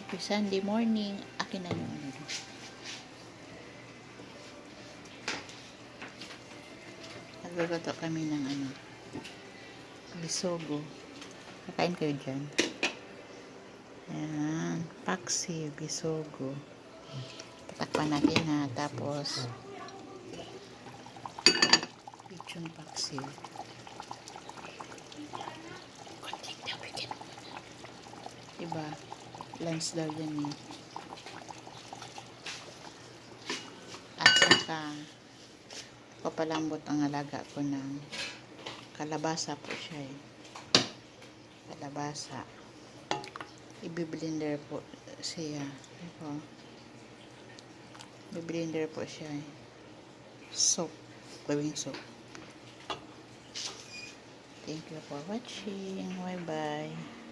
Happy Sunday morning. Akin na yung ano. Nagluluto kami ng ano. Bisogo. Kakain kayo dyan. Ayan. Paksi, bisogo. Tatakpan natin na. Tapos lechon paksi. Konting tawagin muna. Diba? Lunch daw yan eh. At saka papalambot ang alaga ko ng kalabasa po siya eh. Kalabasa. Ibi-blender po siya. Ito. Ibi-blender po siya eh. Soup. Gawing soup. Thank you for watching. Bye bye.